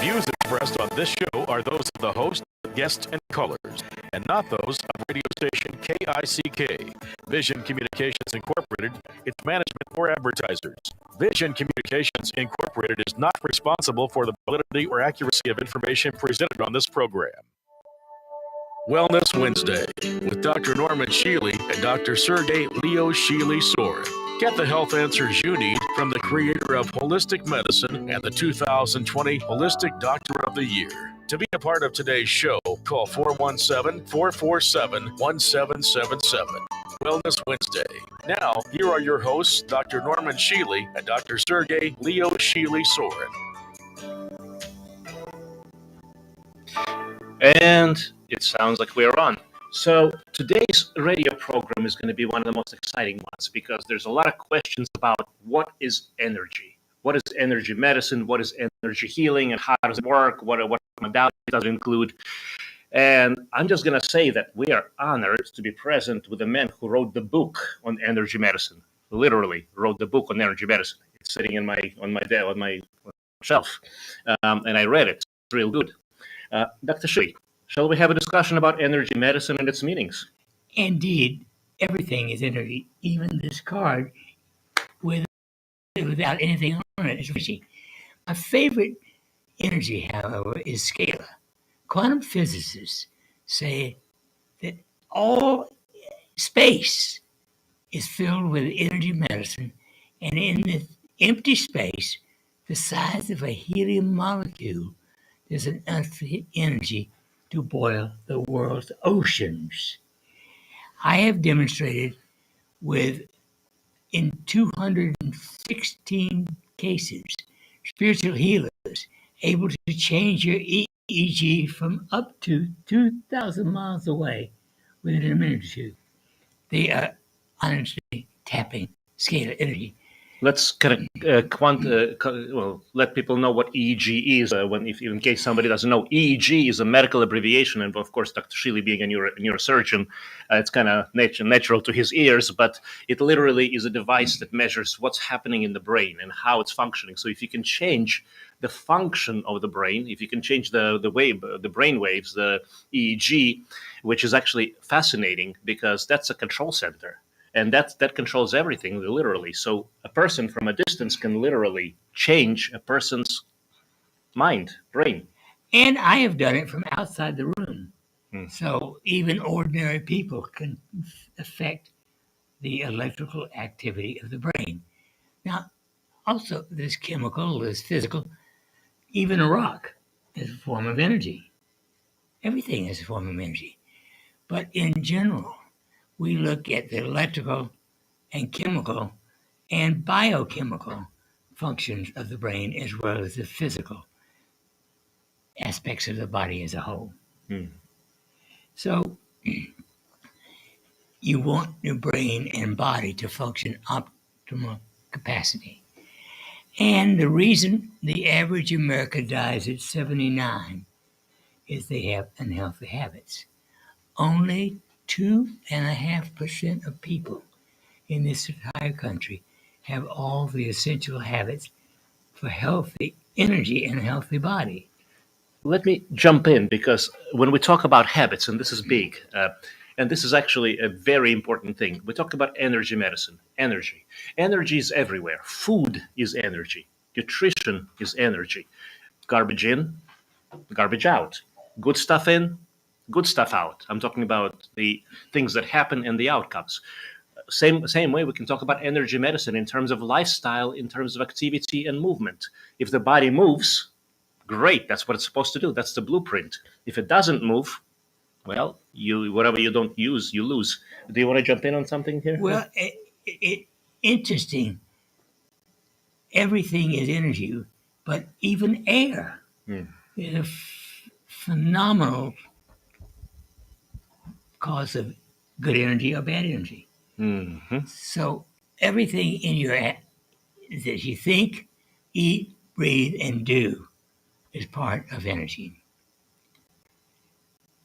views expressed on this show are those of the host, guests, and callers, and not those of radio station KICK, Vision Communications Incorporated, its management, or advertisers. Vision Communications Incorporated is not responsible for the validity or accuracy of information presented on this program. Wellness Wednesday with Dr. Norman Shealy and Dr. Sergey Leo Shealy-Sorin. Get the health answers you need from the creator of holistic medicine and the 2020 Holistic Doctor of the Year. To be a part of today's show, call 417-447-1777. Wellness Wednesday. Now, here are your hosts, Dr. Norman Shealy and Dr. Sergey Leo Shealy-Sorin. And it sounds like we're on. So today's radio program is going to be one of the most exciting ones because there's a lot of questions about what is energy? What is energy medicine? What is energy healing? And how does it work? What modalities does it include? And I'm just going to say that we are honored to be present with the man who wrote the book on energy medicine. Literally wrote the book on energy medicine. It's sitting on my shelf, and I read it. It's real good. Dr. Shealy, shall we have a discussion about energy medicine and its meanings? Indeed, everything is energy. Even this card, without anything on it, is energy. My favorite energy, however, is scalar. Quantum physicists say that all space is filled with energy medicine, and in the empty space, the size of a helium molecule, there's enough energy to boil the world's oceans. I have demonstrated in 216 cases, spiritual healers able to change your EEG from up to 2,000 miles away within a minute or two. They are honestly tapping scalar energy. Let's kind of let people know what EEG is. If in case somebody doesn't know, EEG is a medical abbreviation, and of course, Dr. Shealy being a neurosurgeon, it's kind of natural to his ears. But it literally is a device that measures what's happening in the brain and how it's functioning. So if you can change the function of the brain, if you can change the brain waves, the EEG, which is actually fascinating because that's a control center. And that controls everything, literally. So a person from a distance can literally change a person's mind, brain. And I have done it from outside the room. So even ordinary people can affect the electrical activity of the brain. Now, also, there's chemical, there's physical. Even a rock is a form of energy. Everything is a form of energy. But in general, we look at the electrical and chemical and biochemical functions of the brain as well as the physical aspects of the body as a whole. So you want your brain and body to function optimal capacity. And the reason the average American dies at 79 is they have unhealthy habits. Only 2.5% of people in this entire country have all the essential habits for healthy energy and a healthy body. Let me jump in because when we talk about habits, and this is big, and this is actually a very important thing, we talk about energy medicine. Energy is everywhere. Food is energy. Nutrition is energy. Garbage in, garbage out. Good stuff in, good stuff out. I'm talking about the things that happen and the outcomes. Same way we can talk about energy medicine in terms of lifestyle, in terms of activity and movement. If the body moves, great, that's what it's supposed to do. That's the blueprint. If it doesn't move, well, whatever you don't use, you lose. Do you want to jump in on something here? Well, interesting. Everything is energy, but even air is a phenomenal cause of good energy or bad energy. So everything that you think, eat, breathe, and do is part of energy.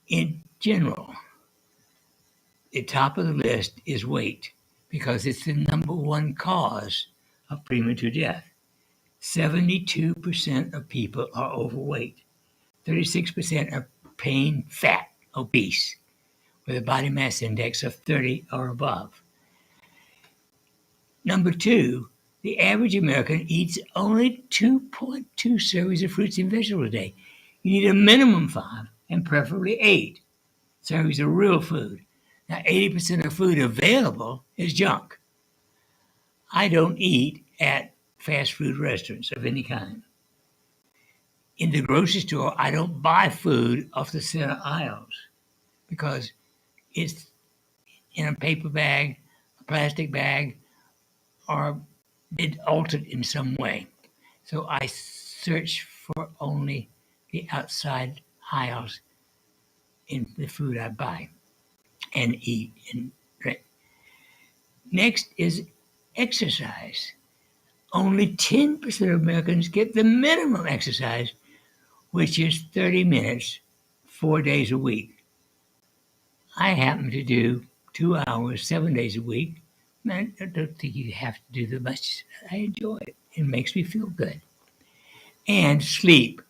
In general, the top of the list is weight because it's the number one cause of premature death. 72% of people are overweight. 36% are plain fat, obese, with a body mass index of 30 or above. Number two, the average American eats only 2.2 servings of fruits and vegetables a day. You need a minimum 5 and preferably 8 servings of real food. Now, 80% of food available is junk. I don't eat at fast food restaurants of any kind. In the grocery store, I don't buy food off the center aisles because it's in a paper bag, a plastic bag, or been altered in some way. So I search for only the outside aisles in the food I buy and eat and drink. Next is exercise. Only 10% of Americans get the minimum exercise, which is 30 minutes, 4 days a week. I happen to do 2 hours, 7 days a week. I don't think you have to do that much. I enjoy it. It makes me feel good. And sleep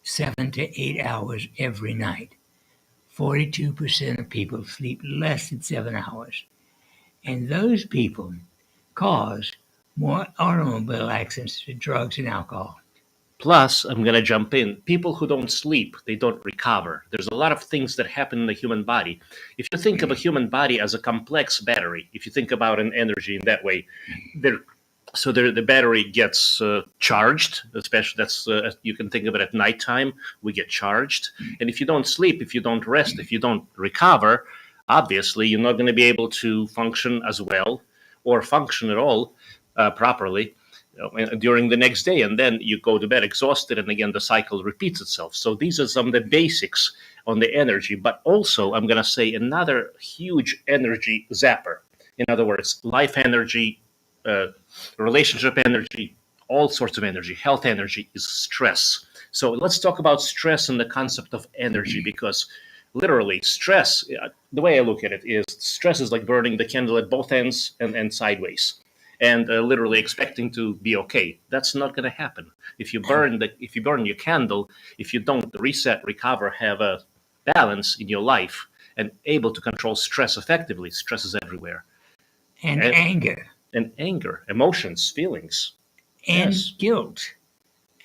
7 to 8 hours every night. 42% of people sleep less than 7 hours. And those people cause more automobile accidents to drugs and alcohol. Plus, I'm going to jump in. People who don't sleep, they don't recover. There's a lot of things that happen in the human body. If you think of a human body as a complex battery, if you think about an energy in that way, the battery gets charged, especially that's you can think of it at nighttime. We get charged. And if you don't sleep, if you don't rest, if you don't recover, obviously you're not going to be able to function as well or function at all properly during the next day, and then you go to bed exhausted, and again the cycle repeats itself. So these are some of the basics on the energy. But also, I'm going to say another huge energy zapper. In other words, life energy, relationship energy, all sorts of energy, health energy is stress. So let's talk about stress and the concept of energy, because literally stress, the way I look at it is stress is like burning the candle at both ends and sideways, and literally expecting to be okay. That's not going to happen. If you burn your candle, if you don't reset, recover, have a balance in your life, and able to control stress effectively, stress is everywhere. And anger. Emotions, feelings. And Yes. guilt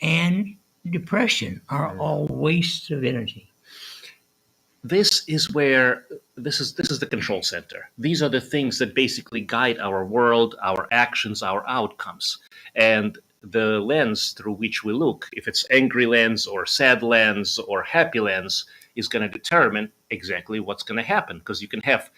and depression are all wastes of energy. This is the control center. These are the things that basically guide our world, our actions, our outcomes. And the lens through which we look, if it's angry lens or sad lens or happy lens, is going to determine exactly what's going to happen. Because you can have,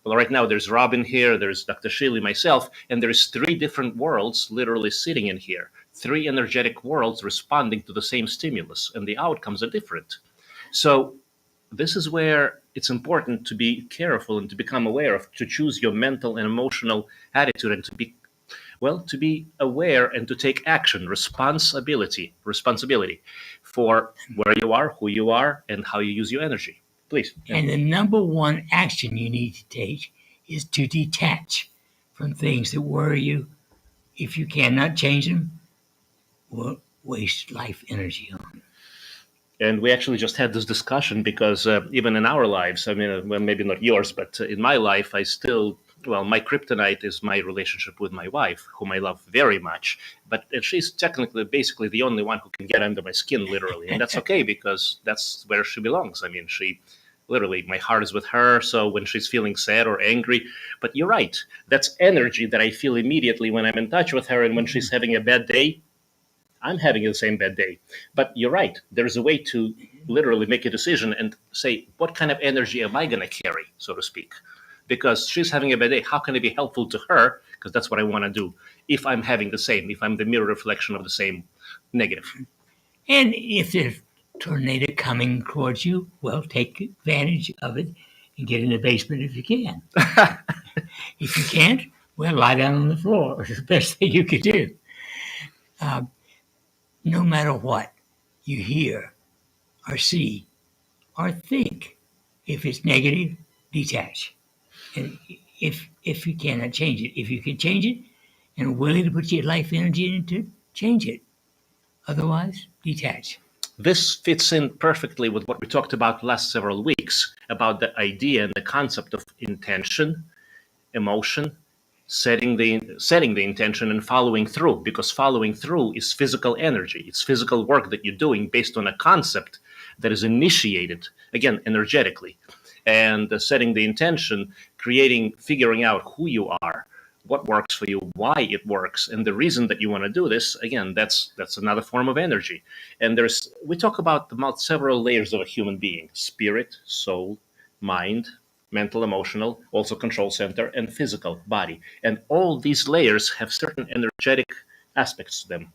right now there's Robin here, there's Dr. Shealy, myself, and there's 3 different worlds literally sitting in here. 3 energetic worlds responding to the same stimulus, and the outcomes are different. So this is where it's important to be careful and to become aware of, to choose your mental and emotional attitude, and to be aware and to take action, responsibility for where you are, who you are, and how you use your energy. Please. And the number one action you need to take is to detach from things that worry you. If you cannot change them, well, waste life energy on them. And we actually just had this discussion because even in our lives, I mean, well, maybe not yours, but in my life, my kryptonite is my relationship with my wife, whom I love very much. But she's basically the only one who can get under my skin, literally. And that's okay, because that's where she belongs. I mean, literally, my heart is with her. So when she's feeling sad or angry, but you're right, that's energy that I feel immediately when I'm in touch with her. And when she's having a bad day, I'm having the same bad day. But you're right. There's a way to literally make a decision and say, what kind of energy am I going to carry, so to speak? Because she's having a bad day. How can I be helpful to her? Because that's what I want to do. If I'm having the same, if I'm the mirror reflection of the same negative. And if there's a tornado coming towards you, well, take advantage of it and get in the basement if you can. If you can't, well, lie down on the floor. It's the best thing you could do. No matter what you hear or see or think, if it's negative, detach. And if you cannot change it, if you can change it and are willing to put your life energy into it, change it. Otherwise, detach. This fits in perfectly with what we talked about last several weeks about the idea and the concept of intention, emotion, setting the intention and following through, because following through is physical energy. It's physical work that you're doing based on a concept that is initiated, again, energetically. And setting the intention, figuring out who you are, what works for you, why it works, and the reason that you want to do this. Again, that's another form of energy. And we talk about several layers of a human being: spirit, soul, mind, mental, emotional, also control center, and physical body. And all these layers have certain energetic aspects to them.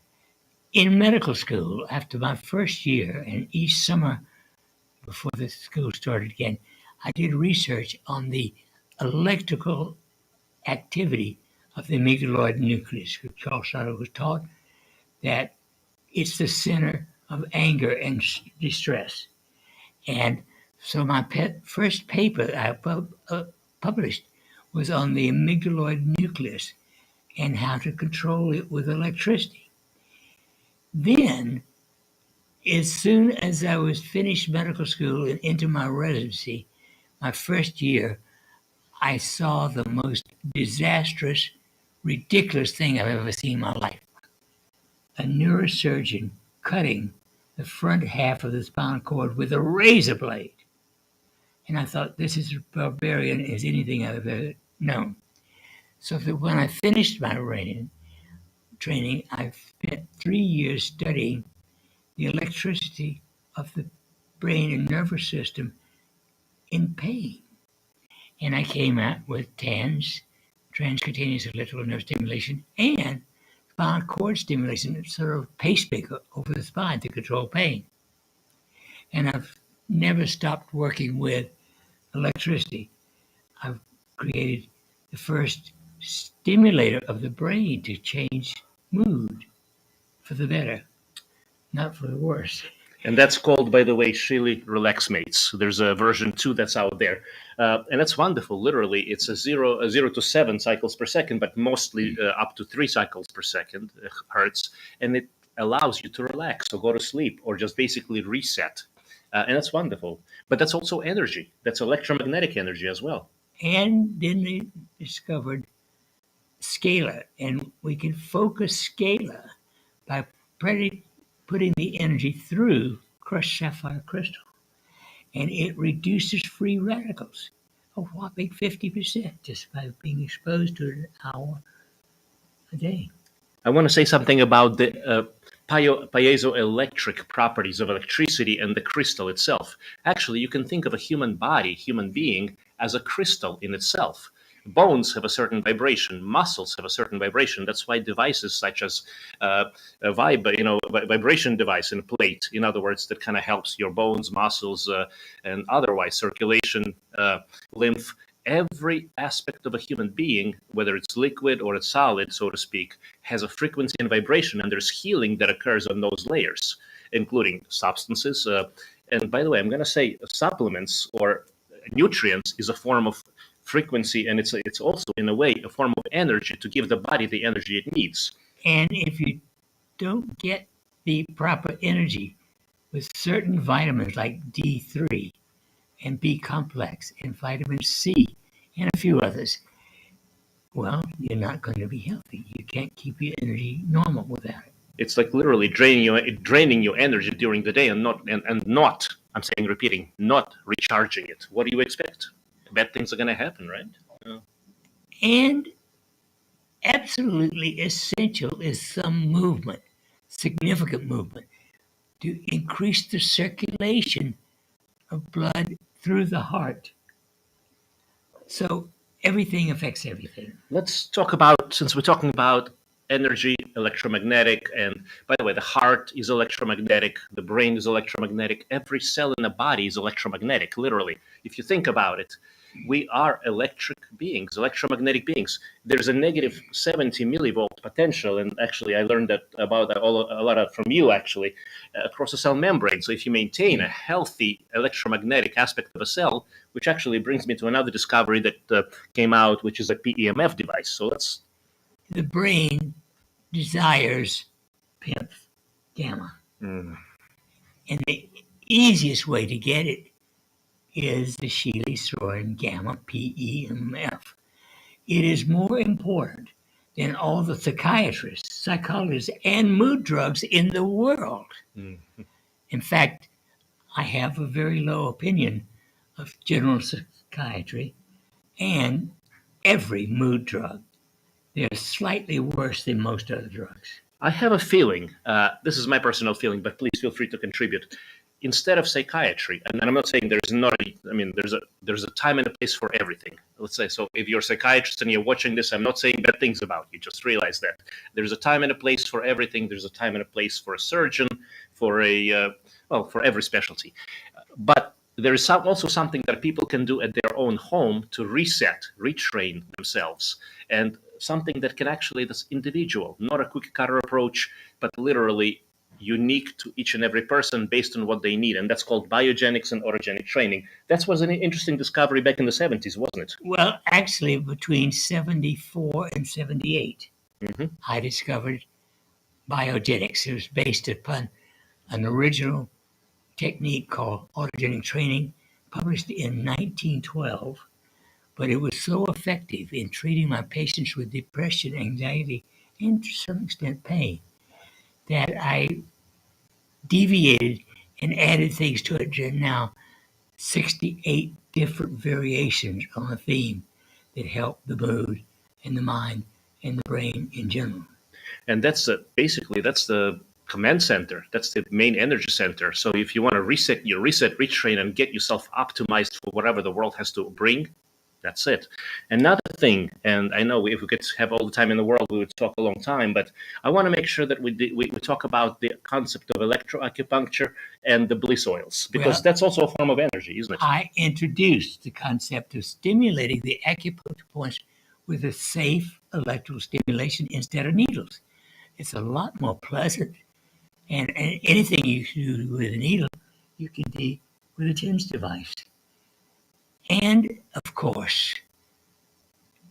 In medical school, after my first year, and each summer before the school started again, I did research on the electrical activity of the amygdaloid nucleus. Carl Schroeder was taught that it's the center of anger and distress. And so my first paper I published was on the amygdaloid nucleus and how to control it with electricity. Then, as soon as I was finished medical school and into my residency, my first year, I saw the most disastrous, ridiculous thing I've ever seen in my life. A neurosurgeon cutting the front half of the spinal cord with a razor blade. And I thought, this is as barbarian as anything I've ever known. So that when I finished my training, I spent 3 years studying the electricity of the brain and nervous system in pain. And I came out with TANS, transcutaneous electrical nerve stimulation, and spinal cord stimulation, sort of pacemaker over the spine to control pain. And I've never stopped working with electricity. I've created the first stimulator of the brain to change mood for the better, not for the worse. And that's called, by the way, Shealy-Relax Mates. There's a version 2 that's out there. And that's wonderful. Literally, it's a 0 to 7 cycles per second, but mostly up to 3 cycles per second, hertz. And it allows you to relax or go to sleep or just basically reset. And that's wonderful. But that's also energy. That's electromagnetic energy as well. And then they discovered scalar, and we can focus scalar by putting the energy through crushed sapphire crystal, and it reduces free radicals a whopping 50% just by being exposed to it an hour a day. I want to say something about the piezoelectric properties of electricity and the crystal itself. Actually, you can think of a human being, as a crystal in itself. Bones have a certain vibration, muscles have a certain vibration. That's why devices such as vibration device and plate, in other words, that kind of helps your bones, muscles, and otherwise circulation, lymph. Every aspect of a human being, whether it's liquid or it's solid, so to speak, has a frequency and vibration, and there's healing that occurs on those layers, including substances. And by the way, I'm going to say supplements or nutrients is a form of frequency, and it's also, in a way, a form of energy to give the body the energy it needs. And if you don't get the proper energy with certain vitamins like D3 and B complex and vitamin C and a few others, well, you're not going to be healthy. You can't keep your energy normal without it. It's like literally draining your energy during the day and not, I'm saying, repeating, not recharging it. What do you expect? Bad things are going to happen, right? Yeah. And absolutely essential is some movement, significant movement, to increase the circulation of blood through the heart. So everything affects everything. Let's talk about, since we're talking about energy, electromagnetic, and by the way, the heart is electromagnetic, the brain is electromagnetic, every cell in the body is electromagnetic, literally. If you think about it, we are electric beings, electromagnetic beings. There's a negative 70 millivolt potential, and actually I learned that about a lot from you, actually, across the cell membrane. So if you maintain a healthy electromagnetic aspect of a cell, which actually brings me to another discovery that came out, which is a PEMF device. So let's... The brain desires PEMF gamma. Mm. And the easiest way to get it is the Shealy-Sorin gamma PEMF. It is more important than all the psychiatrists, psychologists, and mood drugs in the world. Mm. In fact, I have a very low opinion of general psychiatry and every mood drug. They're slightly worse than most other drugs. I have a feeling, this is my personal feeling, but please feel free to contribute. Instead of psychiatry, and I'm not saying there's not, there's a time and a place for everything. Let's say, so if you're a psychiatrist and you're watching this, I'm not saying bad things about you, just realize that. There's a time and a place for everything. There's a time and a place for a surgeon, for for every specialty. But there is also something that people can do at their own home to reset, retrain themselves, and something that can actually, that's individual, not a cookie cutter approach, but literally unique to each and every person based on what they need. And that's called biogenics and autogenic training. That was an interesting discovery back in the 70s, wasn't it? Well, actually, between 74 and 78, I discovered biogenics. It was based upon an original technique called autogenic training, published in 1912. But it was so effective in treating my patients with depression, anxiety, and to some extent pain that I deviated and added things to it. And now 68 different variations on a theme that help the mood and the mind and the brain in general. And that's basically that's the command center. That's the main energy center. So if you want to reset, retrain, and get yourself optimized for whatever the world has to bring, that's it. Another thing, and I know if we could have all the time in the world, we would talk a long time, but I want to make sure that we talk about the concept of electroacupuncture and the Bliss Oils, because that's also a form of energy, isn't it? I introduced the concept of stimulating the acupuncture points with a safe electrical stimulation instead of needles. It's a lot more pleasant. And anything you do with a needle, you can do with a TENS device. And, of course,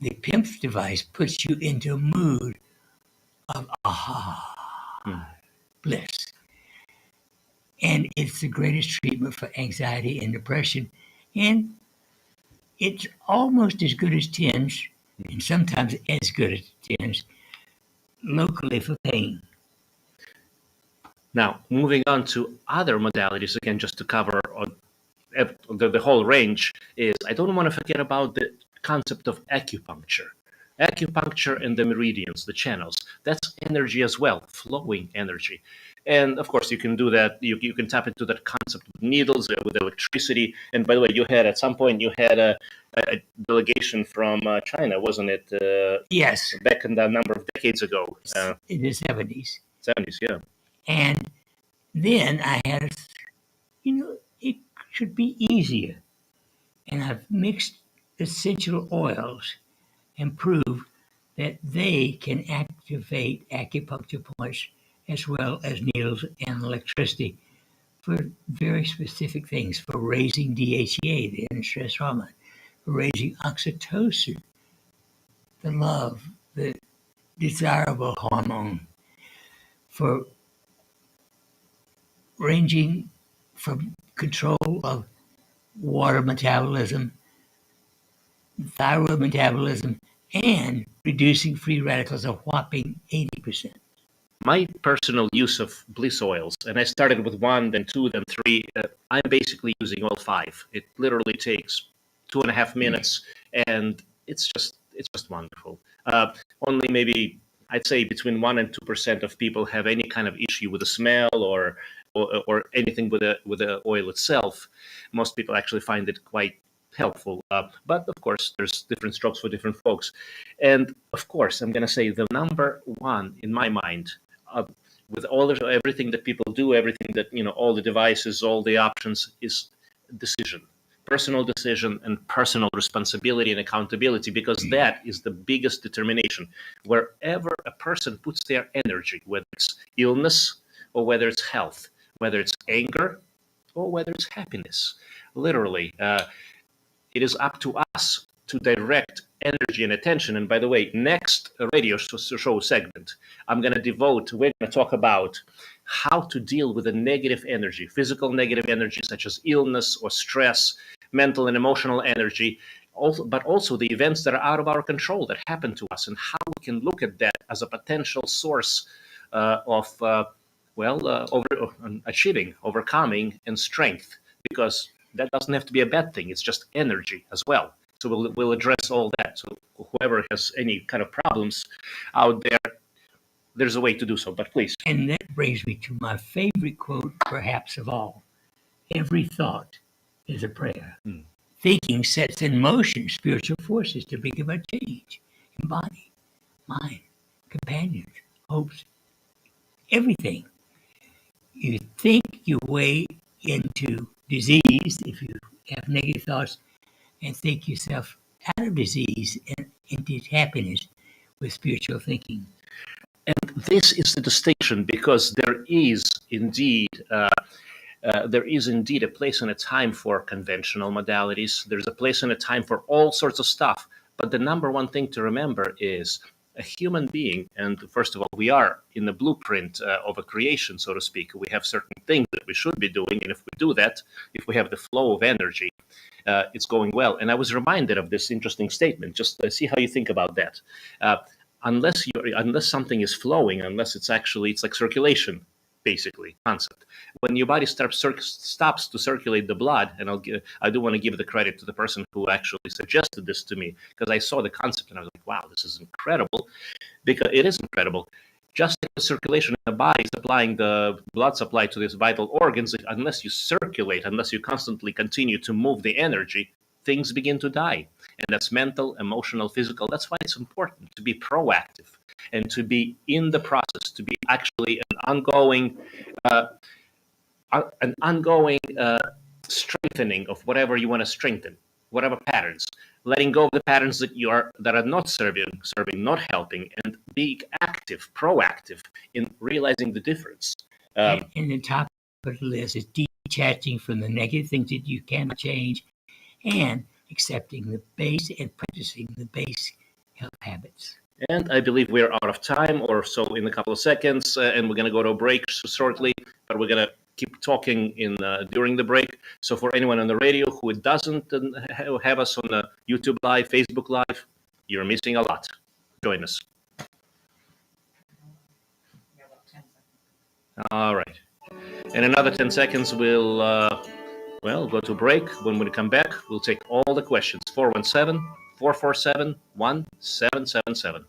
the PEMF device puts you into a mood of bliss. And it's the greatest treatment for anxiety and depression. And it's almost as good as TENS, and sometimes as good as TENS, locally for pain. Now, moving on to other modalities, again, just to cover the whole range, is I don't want to forget about the concept of acupuncture. Acupuncture and the meridians, the channels, that's energy as well, flowing energy. And of course, you can do that. You can tap into that concept with needles, with electricity. And by the way, at some point, you had a delegation from China, wasn't it? Yes. Back in a number of decades ago. In the 70s. 70s, yeah. And then I had, it should be easier. And I've mixed essential oils and proved that they can activate acupuncture points as well as needles and electricity for very specific things, for raising DHEA, the stress hormone, for raising oxytocin, the love, the desirable hormone, for ranging from control of water metabolism, thyroid metabolism, and reducing free radicals a whopping 80%. My personal use of Bliss Oils, and I started with 1, then 2, then 3, I'm basically using all 5. It literally takes 2.5 minutes, and it's just wonderful. Only maybe, I'd say between 1% and 2% of people have any kind of issue with the smell or anything with the oil itself. Most people actually find it quite helpful. But of course, there's different strokes for different folks. And of course, I'm going to say the number one in my mind, with everything that people do, everything that, all the devices, all the options, is decision. Personal decision and personal responsibility and accountability, because that is the biggest determination. Wherever a person puts their energy, whether it's illness or whether it's health, whether it's anger or whether it's happiness, literally, it is up to us to direct energy and attention. And by the way, next radio show segment, we're going to talk about how to deal with a negative energy, physical negative energy, such as illness or stress, mental and emotional energy, but also the events that are out of our control that happen to us, and how we can look at that as a potential source achieving, overcoming, and strength, because that doesn't have to be a bad thing. It's just energy as well. So we'll address all that. So whoever has any kind of problems out there, there's a way to do so. But please. And that brings me to my favorite quote, perhaps of all. Every thought is a prayer. Thinking sets in motion spiritual forces to bring about change in body, mind, companions, hopes, everything. You think your way into disease if you have negative thoughts, and think yourself out of disease and into happiness with spiritual thinking. And this is the distinction, because there is indeed a place and a time for conventional modalities. There's a place and a time for all sorts of stuff. But the number one thing to remember is a human being, and first of all, we are in the blueprint of a creation, so to speak. We have certain things that we should be doing, and if we do that, if we have the flow of energy, it's going well. And I was reminded of this interesting statement. Just see how you think about that. Unless something is flowing, it's like circulation, basically, concept. When your body stops to circulate the blood, and I do want to give the credit to the person who actually suggested this to me, because I saw the concept and I was like, wow, this is incredible, because it is incredible. Just like the circulation in the body, supplying the blood supply to these vital organs, unless you circulate, unless you constantly continue to move the energy, things begin to die. And that's mental, emotional, physical. That's why it's important to be proactive and to be in the process, to be actually an ongoing strengthening of whatever you want to strengthen, whatever patterns, letting go of the patterns that are not serving, not helping, and being active, proactive in realizing the difference. And the top of the list is detaching from the negative things that you cannot change, and accepting the base and practicing the base health habits. And I believe we're out of time or so in a couple of seconds, and we're going to go to a break shortly, but we're going to keep talking during the break. So for anyone on the radio who doesn't have us on the YouTube Live, Facebook Live, you're missing a lot. Join us. All right. In another 10 seconds, we'll go to a break. When we come back, we'll take all the questions. 417-447-1777.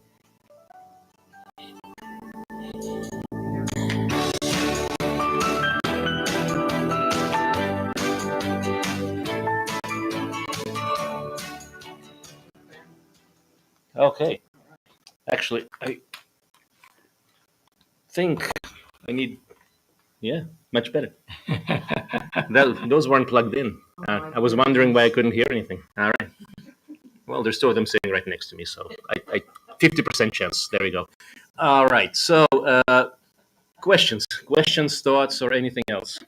Okay. Actually, I think I need... Yeah, much better. Those weren't plugged in. I was wondering why I couldn't hear anything. All right. Well, there's two of them sitting right next to me, so I 50% chance. There we go. All right. So, questions, thoughts, or anything else?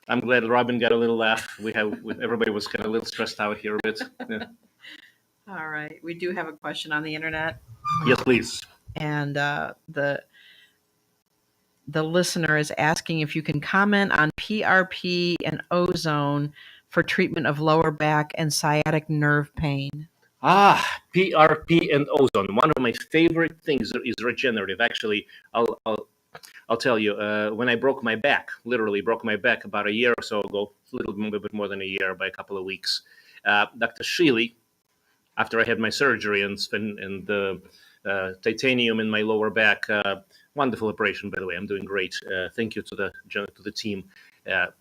I'm glad Robin got a little laugh. Everybody was kind of a little stressed out here a bit. Yeah. All right. We do have a question on the internet. Yes, please. And the listener is asking if you can comment on PRP and Ozone for treatment of lower back and sciatic nerve pain. PRP and Ozone. One of my favorite things is regenerative. Actually, I'll tell you, when I literally broke my back about a year or so ago, a little bit more than a year, by a couple of weeks, Dr. Shealy, after I had my surgery and the titanium in my lower back, wonderful operation, by the way. I'm doing great. Thank you to the team at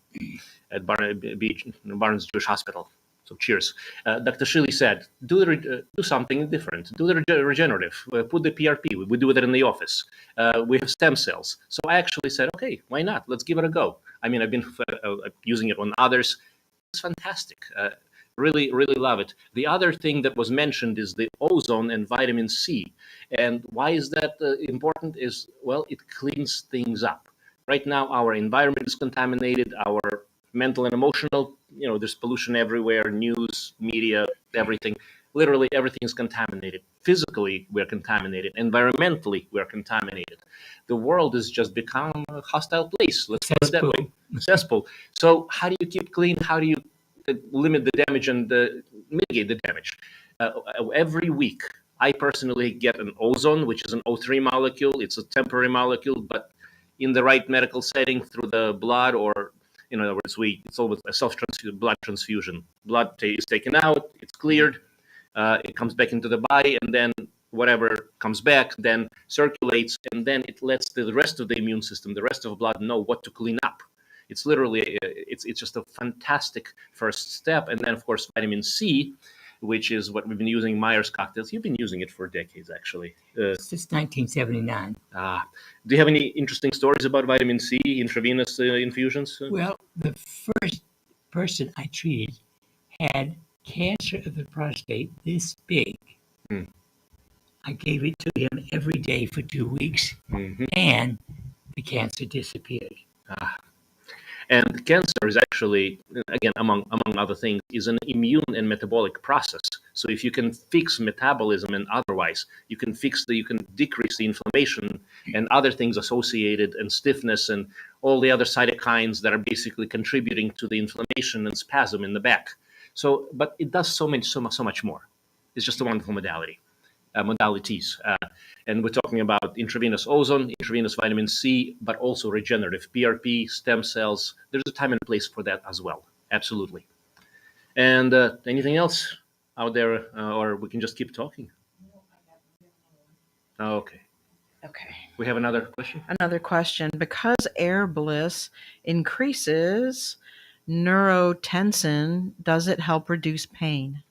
Barnes Jewish Hospital. So cheers. Dr. Shealy said, do something different. Do the regenerative. Put the PRP. We do that in the office. We have stem cells. So I actually said, okay, why not? Let's give it a go. I mean, I've been using it on others. It's fantastic. Really, really love it. The other thing that was mentioned is the ozone and vitamin C. And why is that important? It cleans things up. Right now, our environment is contaminated. Our mental and emotional. There's pollution everywhere, news, media, everything. Literally everything is contaminated. Physically, we're contaminated. Environmentally, we're contaminated. The world has just become a hostile place. Let's put it that way. Cesspool. So how do you keep clean? How do you limit the damage and mitigate the damage? Every week, I personally get an ozone, which is an O3 molecule. It's a temporary molecule, but in the right medical setting, through the blood, or in other words, it's always a blood transfusion. Blood is taken out, it's cleared, it comes back into the body, and then whatever comes back then circulates, and then it lets the rest of the immune system, the rest of the blood, know what to clean up. It's literally, it's just a fantastic first step. And then, of course, vitamin C, which is what we've been using in Myers cocktails. You've been using it for decades, actually. Since 1979. Do you have any interesting stories about vitamin C, intravenous infusions? Well, the first person I treated had cancer of the prostate this big. I gave it to him every day for 2 weeks, and the cancer disappeared. And cancer is actually, again, among other things, is an immune and metabolic process. So if you can fix metabolism and otherwise, you can decrease the inflammation and other things associated, and stiffness and all the other cytokines that are basically contributing to the inflammation and spasm in the back. So, but it does so much more. It's just a wonderful modalities. And we're talking about intravenous ozone, intravenous vitamin C, but also regenerative PRP, stem cells. There's a time and place for that as well. Absolutely. And anything else out there, or we can just keep talking? Okay. Okay. We have another question? Another question. Because air bliss increases neurotensin, does it help reduce pain?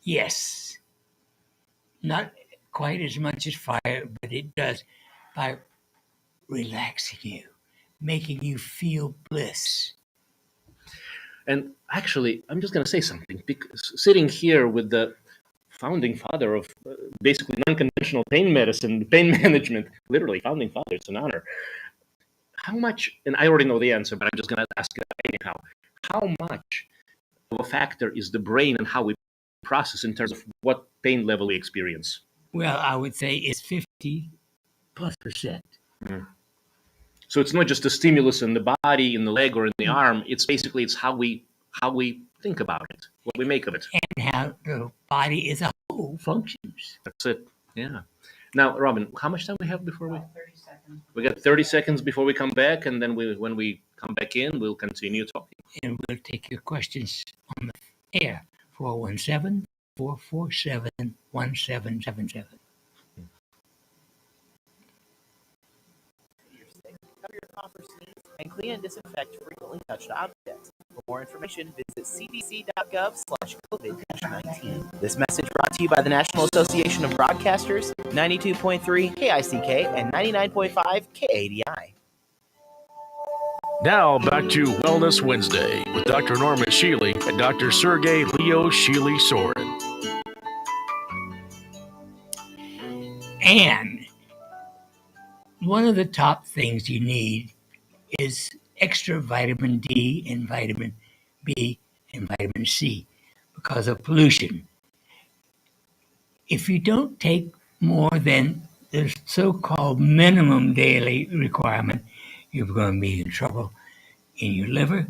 Yes. Not quite as much as fire, but it does, by relaxing you, making you feel bliss. And actually, I'm just going to say something, because sitting here with the founding father of basically non-conventional pain medicine, pain management, literally founding father, it's an honor. How much, and I already know the answer, but I'm just going to ask it anyhow, how much of a factor is the brain and how we process in terms of what pain level we experience? Well, I would say it's 50+%. So it's not just a stimulus in the body, in the leg, or in the arm. It's basically how we think about it, what we make of it, and how the body as a whole functions. That's it. Yeah. Now, Robin, how much time we have before 30 seconds. We got 30 seconds before we come back, and then when we come back in, we'll continue talking. And we'll take your questions on the air. 417-447-1777. Cover your copper sneeze and clean and disinfect frequently touched objects. For more information, visit cdc.gov/COVID-19. This message brought to you by the National Association of Broadcasters, 92.3 KICK and 99.5 KADI. Now back to Wellness Wednesday with Dr. Norman Shealy and Dr. Sergey Leo Shealy-Sorin. And one of the top things you need is extra vitamin D and vitamin B and vitamin C because of pollution. If you don't take more than the so-called minimum daily requirement, you're going to be in trouble in your liver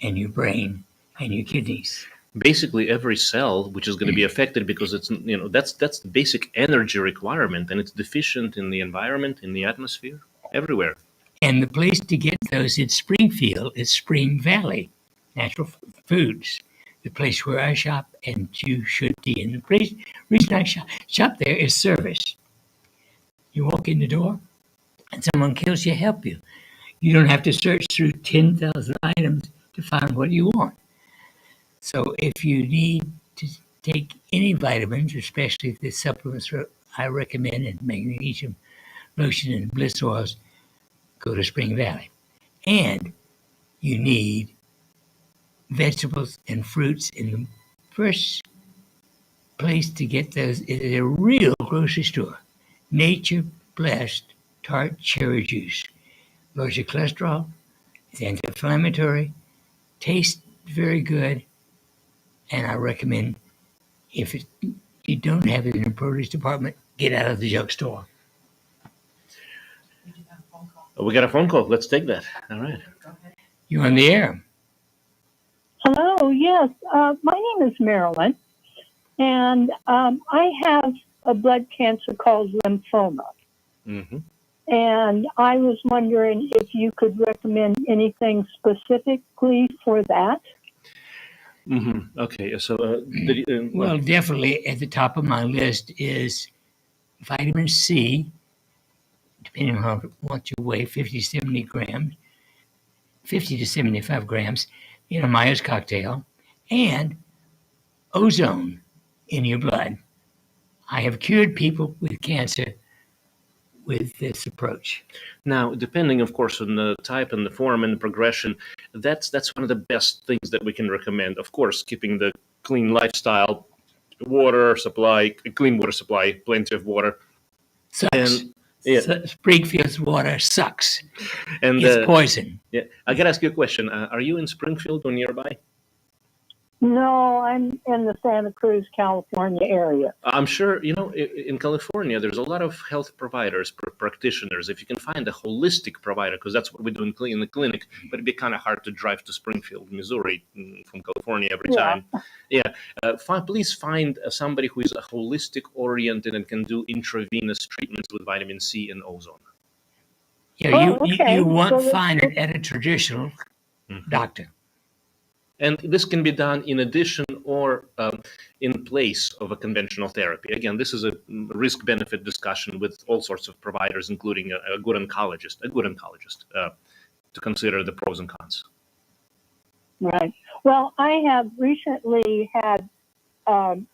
and your brain and your kidneys. Basically, every cell which is going to be affected, because it's that's the basic energy requirement, and it's deficient in the environment, in the atmosphere, everywhere. And the place to get those in Springfield is Spring Valley Natural Foods, the place where I shop, and you should be. And the reason I shop there is service. You walk in the door, and someone kills you, help you. You don't have to search through 10,000 items to find what you want. So if you need to take any vitamins, especially the supplements I recommend, and magnesium lotion and Bliss Oils, go to Spring Valley. And you need vegetables and fruits. In the first place to get those is a real grocery store. Nature Blessed Tart Cherry Juice. Lowers your cholesterol, it's anti-inflammatory, tastes very good, and I recommend you don't have it in the produce department, get out of the drugstore. We got a phone call. Let's take that. All right. You're on the air. Hello, yes. My name is Marilyn, and I have a blood cancer called lymphoma. Mm-hmm. And I was wondering if you could recommend anything specifically for that. Mm-hmm. Okay. So, Well, definitely at the top of my list is vitamin C, depending on how much you weigh, 50 to 75 grams in a Myers cocktail, and ozone in your blood. I have cured people with cancer with this approach. now, depending, of course, on the type and the form and the progression, that's one of the best things that we can recommend. Of course, keeping the clean lifestyle, water supply, clean water supply, plenty of water, Sucks. and yeah, Springfield's water sucks. and It's poison. yeah. I gotta ask you a question. Are you in Springfield or nearby? No, I'm in the Santa Cruz, California area. I'm sure, in California, there's a lot of health providers, practitioners. If you can find a holistic provider, because that's what we do in the clinic, but it'd be kind of hard to drive to Springfield, Missouri from California every time. Yeah. Please find somebody who is a holistic oriented and can do intravenous treatments with vitamin C and ozone. Yeah, okay. you won't So find it at a traditional doctor. And this can be done in addition or in place of a conventional therapy. Again, this is a risk-benefit discussion with all sorts of providers, including a good oncologist, to consider the pros and cons. Right. Well, I have recently had some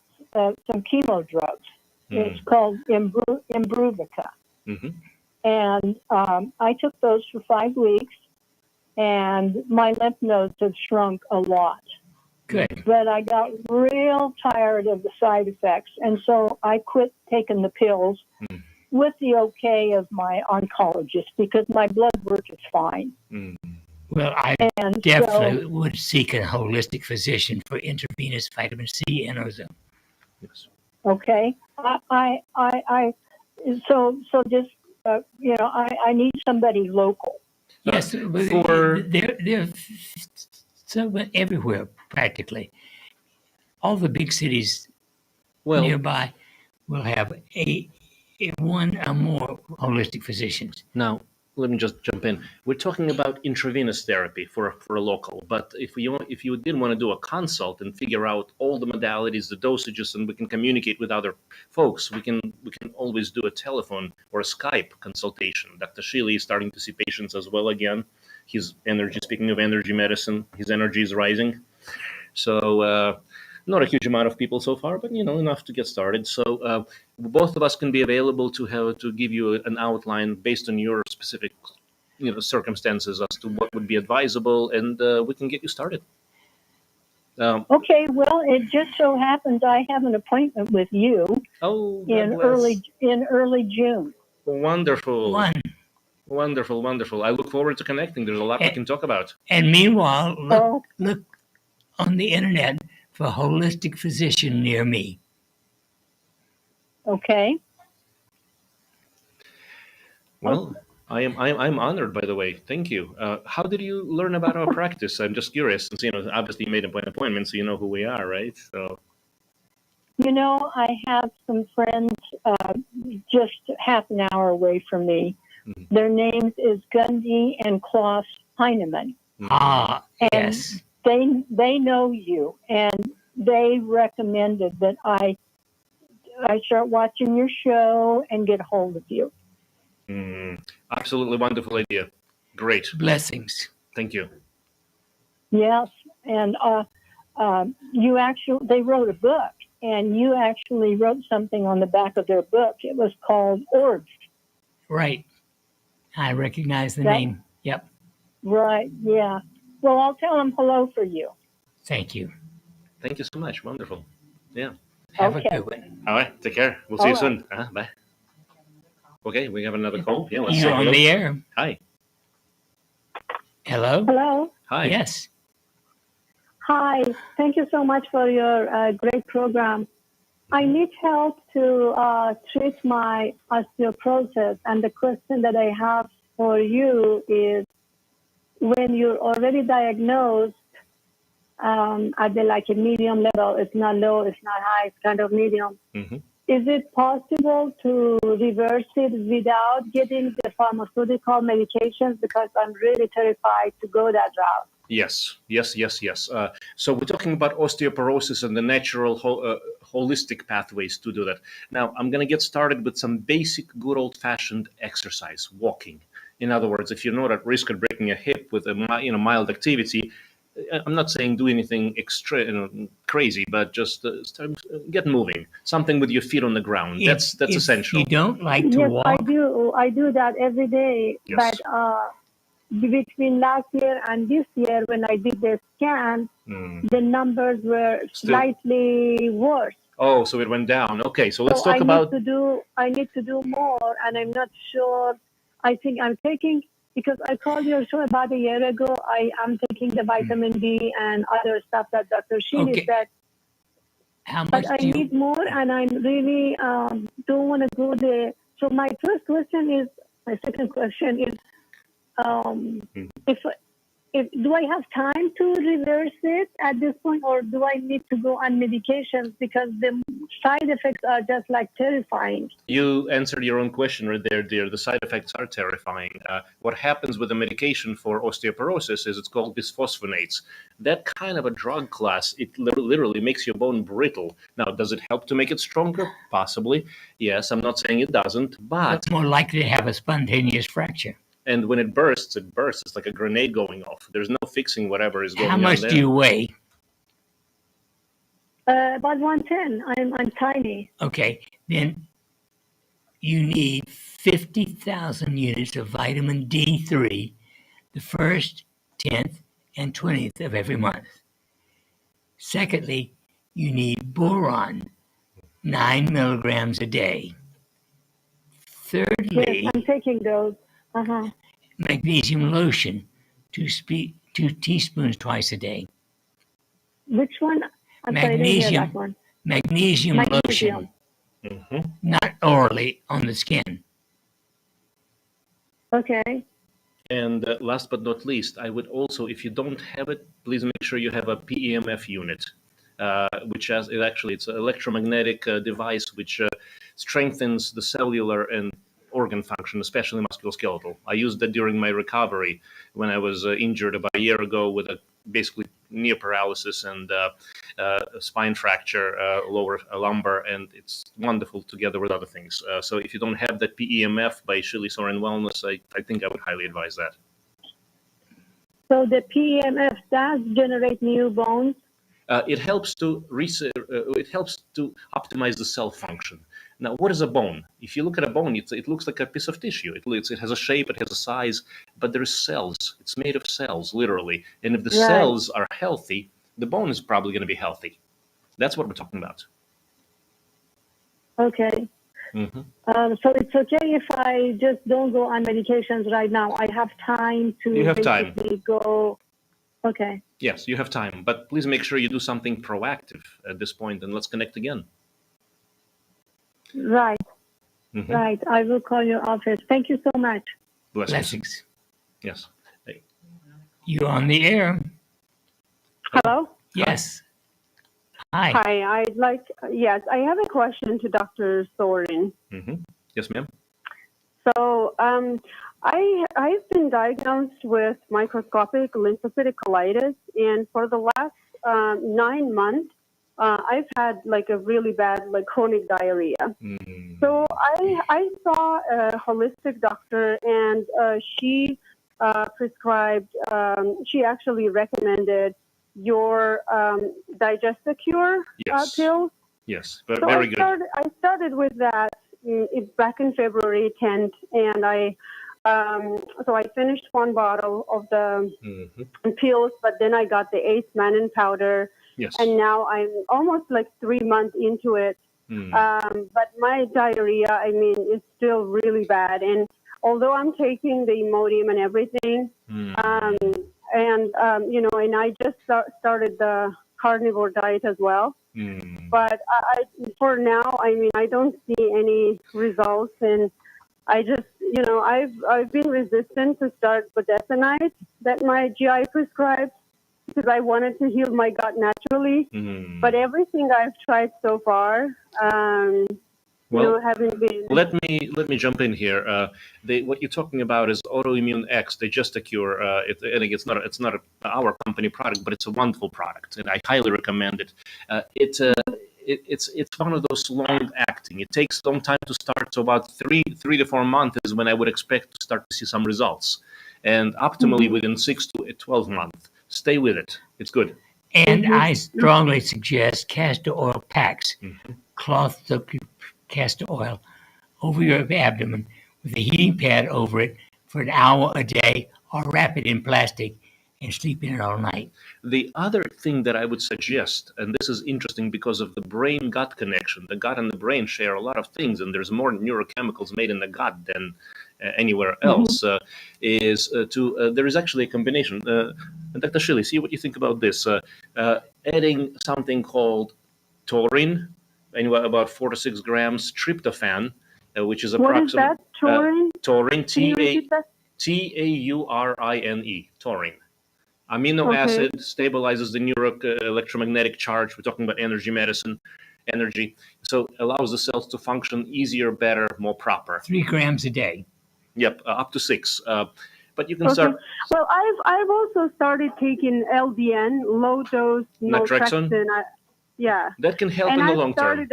chemo drugs. It's called Imbruvica. Mm-hmm. And I took those for 5 weeks, and my lymph nodes have shrunk a lot. Good. But I got real tired of the side effects, and so I quit taking the pills with the okay of my oncologist because my blood work is fine. Well, I And definitely would seek a holistic physician for intravenous vitamin C and ozone. Yes. Okay. So just, I need somebody local. Yes, but they're so everywhere practically. All the big cities nearby will have one or more holistic physicians. Now, let me just jump in. We're talking about intravenous therapy for a local, but if you did want to do a consult and figure out all the modalities, the dosages, and we can communicate with other folks, we can always do a telephone or a Skype consultation. Dr. Shealy is starting to see patients as well again. His energy, speaking of energy medicine, his energy is rising. So not a huge amount of people so far, but enough to get started. So both of us can be available to give you an outline based on your specific circumstances as to what would be advisable, and we can get you started. Okay, well, it just so happens I have an appointment with you in early June. Wonderful. Wonderful. I look forward to connecting. There's a lot we can talk about. And meanwhile, look on the internet for a holistic physician near me. Okay. Well, I'm honored, by the way. Thank you. How did you learn about our practice? I'm just curious, since obviously you made an appointment, so you know who we are, right? So. I have some friends just half an hour away from me. Their names is Gundy and Klaus Heinemann. Ah, and yes. They know you, and they recommended that I start watching your show and get a hold of you. Absolutely wonderful idea. Great. Blessings. Thank you. Yes, and they wrote a book, and you actually wrote something on the back of their book. It was called Orbs. Right. I recognize the name. Yep. Right, yeah. Well, I'll tell them hello for you. Thank you. Thank you so much. Wonderful. Yeah. Have a good one. All right. Take care. We'll see you soon. Bye. Okay, we have another call. Yeah, let's say on the air. Hi. Hello? Hello? Hi. Yes. Hi, thank you so much for your great program. I need help to treat my osteoporosis, and the question that I have for you is, when you're already diagnosed at a medium level, it's not low, it's not high, it's kind of medium. Mm-hmm. Is it possible to reverse it without getting the pharmaceutical medications? Because I'm really terrified to go that route. Yes. So we're talking about osteoporosis and the natural holistic pathways to do that. Now, I'm going to get started with some basic, good old-fashioned exercise, walking. In other words, if you're not at risk of breaking a hip with a mild activity, I'm not saying do anything extra, crazy, but just get moving. Something with your feet on the ground. That's essential. You don't like to Yes, walk? I do that every day. Yes. But between last year and this year, when I did the scan, the numbers were slightly worse. Oh, so it went down. Okay, so let's talk I about. I need to do more, and I'm not sure. I think I'm taking, because I called your show about a year ago. I am taking the vitamin D and other stuff that Dr. Shealy said. How much but I need more, and I'm really don't want to go there. So my second question is, if do I have time to reverse it at this point, or do I need to go on medications, because the side effects are just like terrifying? You answered your own question right there, dear. The side effects are terrifying. What happens with the medication for osteoporosis is it's called bisphosphonates. That kind of a drug class, it literally makes your bone brittle. Now, does it help to make it stronger? Possibly. Yes, I'm not saying it doesn't, but it's more likely to have a spontaneous fracture. And when it bursts. It's like a grenade going off. There's no fixing whatever is going on. How much do you weigh? About 110. I'm tiny. Okay, then you need 50,000 units of vitamin D3 the 1st, 10th, and 20th of every month. Secondly, you need boron, 9 milligrams a day. Thirdly, yes, I'm taking those. Magnesium lotion, 2 teaspoons twice a day. Which one? Magnesium lotion. Mm-hmm. Not orally, on the skin. Okay. And last but not least, I would also, if you don't have it, please make sure you have a PEMF unit, which it's an electromagnetic device which strengthens the cellular and organ function, especially musculoskeletal. I used that during my recovery when I was injured about a year ago with basically near paralysis and a spine fracture, lower lumbar, and it's wonderful together with other things. So if you don't have that PEMF by Shealy-Sorin Wellness, I think I would highly advise that. So the PEMF does generate new bones? It helps to optimize the cell function. Now, what is a bone? If you look at a bone, it looks like a piece of tissue. It has a shape, it has a size, but there is cells. It's made of cells, literally. And if the cells are healthy, the bone is probably going to be healthy. That's what we're talking about. Okay. Mm-hmm. So it's okay if I just don't go on medications right now. I have time to go. Okay. Yes, you have time, but please make sure you do something proactive at this point, and let's connect again. Right. Mm-hmm. Right. I will call your office. Thank you so much. Blessings. Yes. Hey. You on the air? Hello? Yes. Hi. Hi. Yes, I have a question to Dr. Sorin. Mm-hmm. Yes, ma'am. So, I've been diagnosed with microscopic lymphocytic colitis, and for the last 9 months, I've had a really bad chronic diarrhea. Mm-hmm. So I saw a holistic doctor, and she prescribed. She actually recommended your Disucssion pills. Yes, very good. I started with that back in February 10th, and so I finished one bottle of the pills, but then I got the 8th Mannan powder, and now I'm almost 3 months into it. But my diarrhea, is still really bad, and although I'm taking the Imodium and everything, and and I just started the carnivore diet as well. But for now, I mean, I don't see any results, and I just, I've been resistant to start budesonide that my GI prescribed because I wanted to heal my gut naturally. But everything I've tried so far, haven't been. Let me jump in here. What you're talking about is Autoimmune X, Digestacure. It's not our company product, but it's a wonderful product, and I highly recommend it. It's one of those long acting. It takes a long time to start, so about three to 4 months is when I would expect to start to see some results, and optimally within 6 to 12 months. Stay with it. It's good. And I strongly suggest castor oil packs, cloth castor oil over your abdomen with a heating pad over it for an hour a day, or wrap it in plastic and sleep in it all night. The other thing that I would suggest, and this is interesting because of the brain-gut connection, the gut and the brain share a lot of things, and there's more neurochemicals made in the gut than anywhere else, there is actually a combination. Dr. Shealy, see what you think about this. Adding something called taurine, anywhere about 4 to 6 grams, tryptophan, which is approximately... What is that? Taurine? Taurine, Can you repeat that? Taurine, taurine. Amino acid stabilizes the electromagnetic charge. We're talking about energy medicine, energy. So allows the cells to function easier, better, more proper. 3 grams a day. Yep, up to 6. But you can start. Well, I've also started taking LDN, low dose naltrexone. Yeah. That can help in the long term.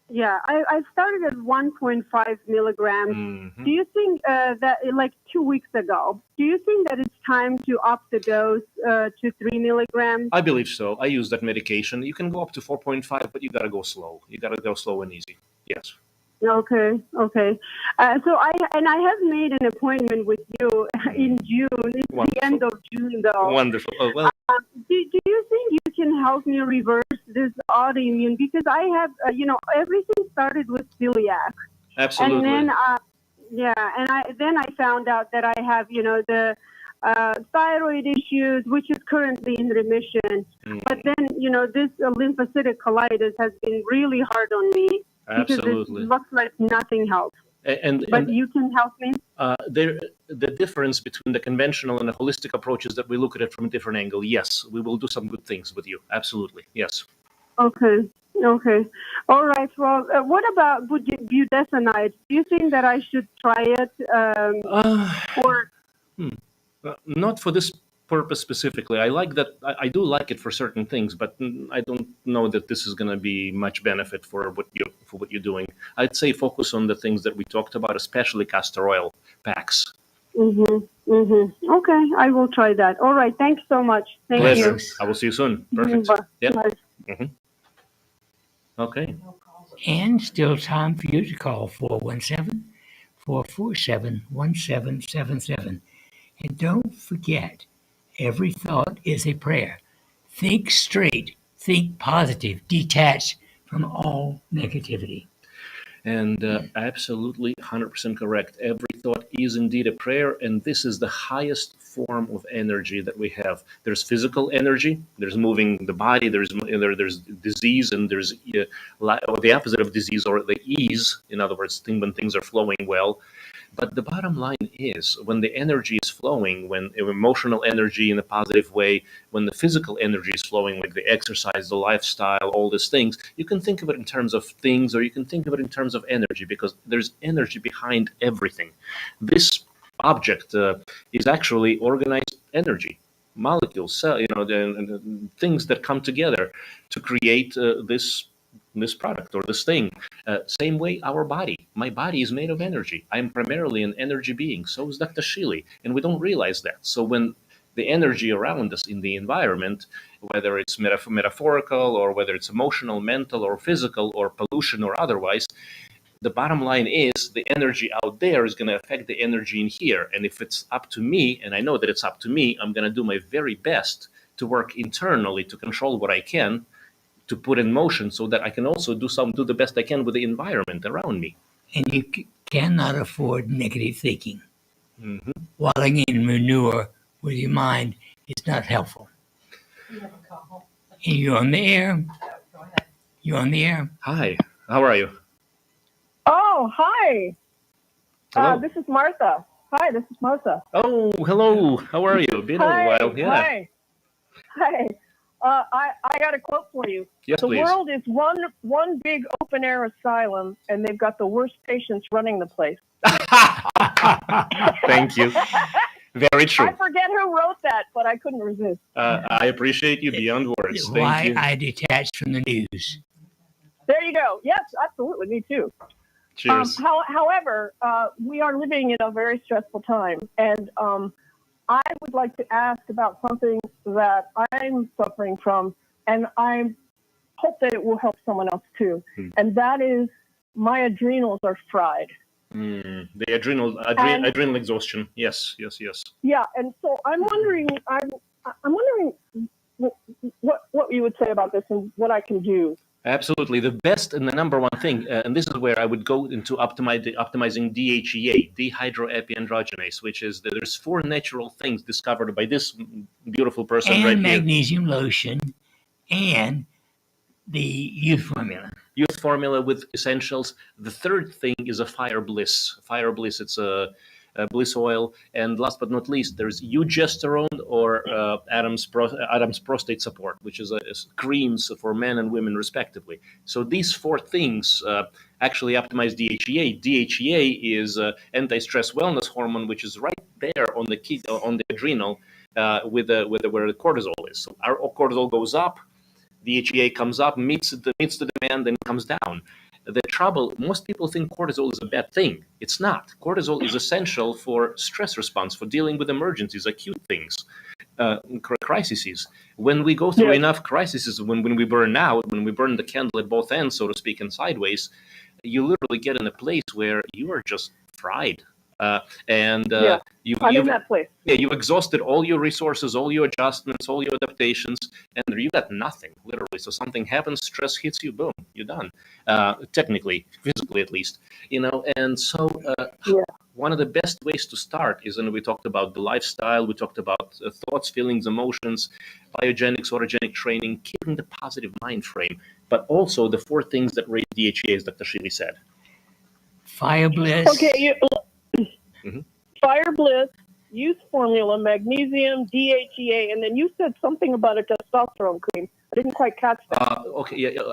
I started at 1.5 milligrams. Do you think that, like 2 weeks ago, do you think that it's time to up the dose to 3 milligrams? I believe so. I use that medication. You can go up to 4.5, but you got to go slow. You got to go slow and easy. Yes. Okay. So I have made an appointment with you in June. It's Wonderful. the end of June, though. Wonderful. Oh, well. Do you think you can help me reverse this autoimmune? Because I have, everything started with celiac. Absolutely. And then I found out that I have, the thyroid issues, which is currently in remission. But then, this lymphocytic colitis has been really hard on me. Absolutely. Because it looks like nothing helps. But you can help me? The difference between the conventional and the holistic approach is that we look at it from a different angle. Yes, we will do some good things with you. Absolutely. Yes. Okay. All right. Well, what about budesonide? Do you think that I should try it? Not for this purpose specifically. I like that. I do like it for certain things, but I don't know that this is going to be much benefit for what you're doing. I'd say focus on the things that we talked about, especially castor oil packs. Okay, I will try that. All right. Thanks so much. Thank you. I will see you soon. Perfect. Bye. Yeah. Bye. Okay. And still time for you to call 417-447-1777. And don't forget, every thought is a prayer. Think straight, think positive, detach from all negativity. And absolutely 100% correct. Every thought is indeed a prayer, and this is the highest form of energy that we have. There's physical energy, there's moving the body, there's disease, and there's the opposite of disease, or the ease, in other words, when things are flowing well. But the bottom line is, when the energy is flowing, when emotional energy in a positive way, when the physical energy is flowing, like the exercise, the lifestyle, all these things, you can think of it in terms of things, or you can think of it in terms of energy, because there's energy behind everything. This object is actually organized energy, molecules, and things that come together to create this product or this thing. Same way our body. My body is made of energy. I'm primarily an energy being. So is Dr. Shealy. And we don't realize that. So when the energy around us in the environment, whether it's metaphorical or whether it's emotional, mental, or physical, or pollution or otherwise, the bottom line is the energy out there is going to affect the energy in here. And if it's up to me, and I know that it's up to me, I'm going to do my very best to work internally to control what I can, to put in motion, so that I can also do the best I can with the environment around me. And you cannot afford negative thinking. Wallowing in manure with your mind is not helpful. And you're on the air. You're on the air. Hi, how are you? Oh, hi. Hello. This is Martha. Hi, this is Martha. Oh, hello. How are you? Been a while. Yeah. Hi. Hi. I got a quote for you. Yes, the please. world is one big open air asylum, and they've got the worst patients running the place. Thank you. Very true. I forget who wrote that, but I couldn't resist. I appreciate you beyond words. Thank Why you. I detached from the news. There you go. Yes, absolutely. Me too. Cheers. However, we are living in a very stressful time, and I would like to ask about something that I'm suffering from, and I hope that it will help someone else too. And that is my adrenals are fried. The adrenal exhaustion. Yes. Yeah, and so I'm wondering what you would say about this and what I can do. Absolutely. The best and the number one thing, and this is where I would go into optimizing DHEA, dehydroepiandrogenase, which is that there's 4 natural things discovered by this beautiful person And right here. magnesium lotion and the youth formula. Youth formula with essentials. The third thing is a Fire Bliss. Fire Bliss, it's a Bliss oil. And last but not least, there's eugesterone or Adam's prostate support, which is creams for men and women respectively. So these 4 things actually optimize DHEA. DHEA is anti-stress wellness hormone, which is right there on the adrenal with where the cortisol is. So our cortisol goes up. DHEA comes up, meets the demand, then comes down. The trouble, most people think cortisol is a bad thing. It's not. Cortisol is essential for stress response, for dealing with emergencies, acute things, crises. When we go through enough crises, when we burn out, when we burn the candle at both ends, so to speak, and sideways, you literally get in a place where you are just fried. I'm in that place. Yeah, you've exhausted all your resources, all your adjustments, all your adaptations, and you got nothing, literally. So something happens, stress hits you, boom, you're done. Technically, physically at least, And so, one of the best ways to start is, and we talked about the lifestyle, we talked about thoughts, feelings, emotions, biogenics, autogenic training, keeping the positive mind frame, but also the 4 things that raise DHEA, as Dr. Shealy said. Fire Bliss. Okay, Fire Bliss, youth formula, magnesium, DHEA, and then you said something about a testosterone cream. I didn't quite catch that.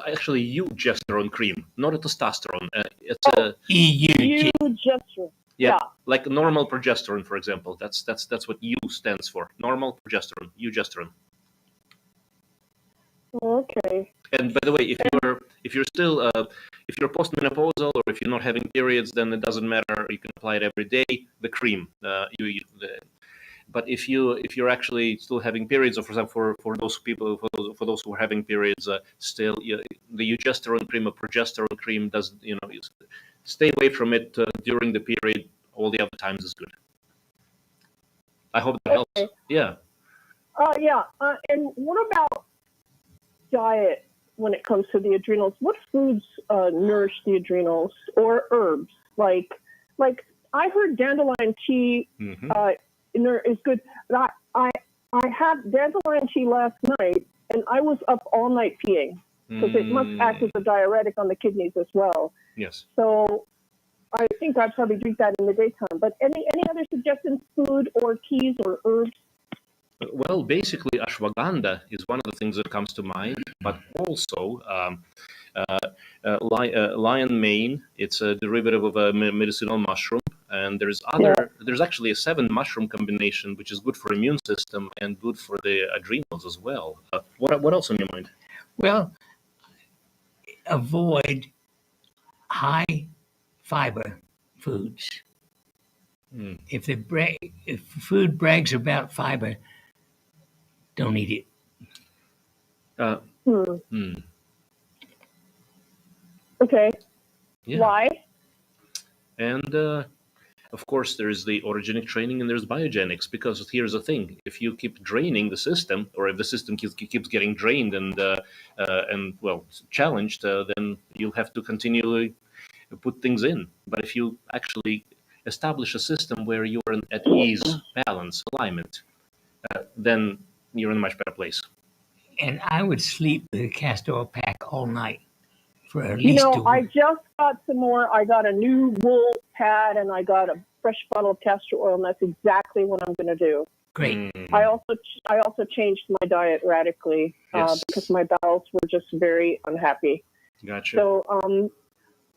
Actually, eugesterone cream, not a testosterone. It's eugesterone. Yeah, like normal progesterone, for example. That's what U stands for. Normal progesterone, eugesterone. Okay. And by the way, if you're still if you're postmenopausal or if you're not having periods, then it doesn't matter. You can apply it every day. The cream. But if you're actually still having periods, or for example, for those people, for those who are having periods, still the eugesterone cream or progesterone cream does stay away from it during the period. All the other times is good. I hope that helps. Yeah. And what about diet when it comes to the adrenals? What foods nourish the adrenals, or herbs? Like I heard dandelion tea is good. But I had dandelion tea last night, and I was up all night peeing because it must act as a diuretic on the kidneys as well. Yes. So I think I'd probably drink that in the daytime. But any other suggestions, food or teas or herbs? Well, basically, ashwagandha is one of the things that comes to mind, but also lion mane. It's a derivative of a medicinal mushroom, and there's actually a 7 mushroom combination, which is good for immune system and good for the adrenals as well. What else on your mind? Well, avoid high fiber foods. If food brags about fiber, don't eat it. Okay. Yeah. Why? And of course, there's the autogenic training and there's biogenics, because here's the thing: if you keep draining the system, or if the system keeps getting drained and challenged, then you'll have to continually put things in. But if you actually establish a system where you're at ease, balance, alignment, then you're in a much better place. And I would sleep with a castor oil pack all night for at You least know, a I week. just got some more. I got a new wool pad and I got a fresh bottle of castor oil, and that's exactly what I'm going to do. Great. I also changed my diet radically Yes. because my bowels were just very unhappy. Gotcha. So,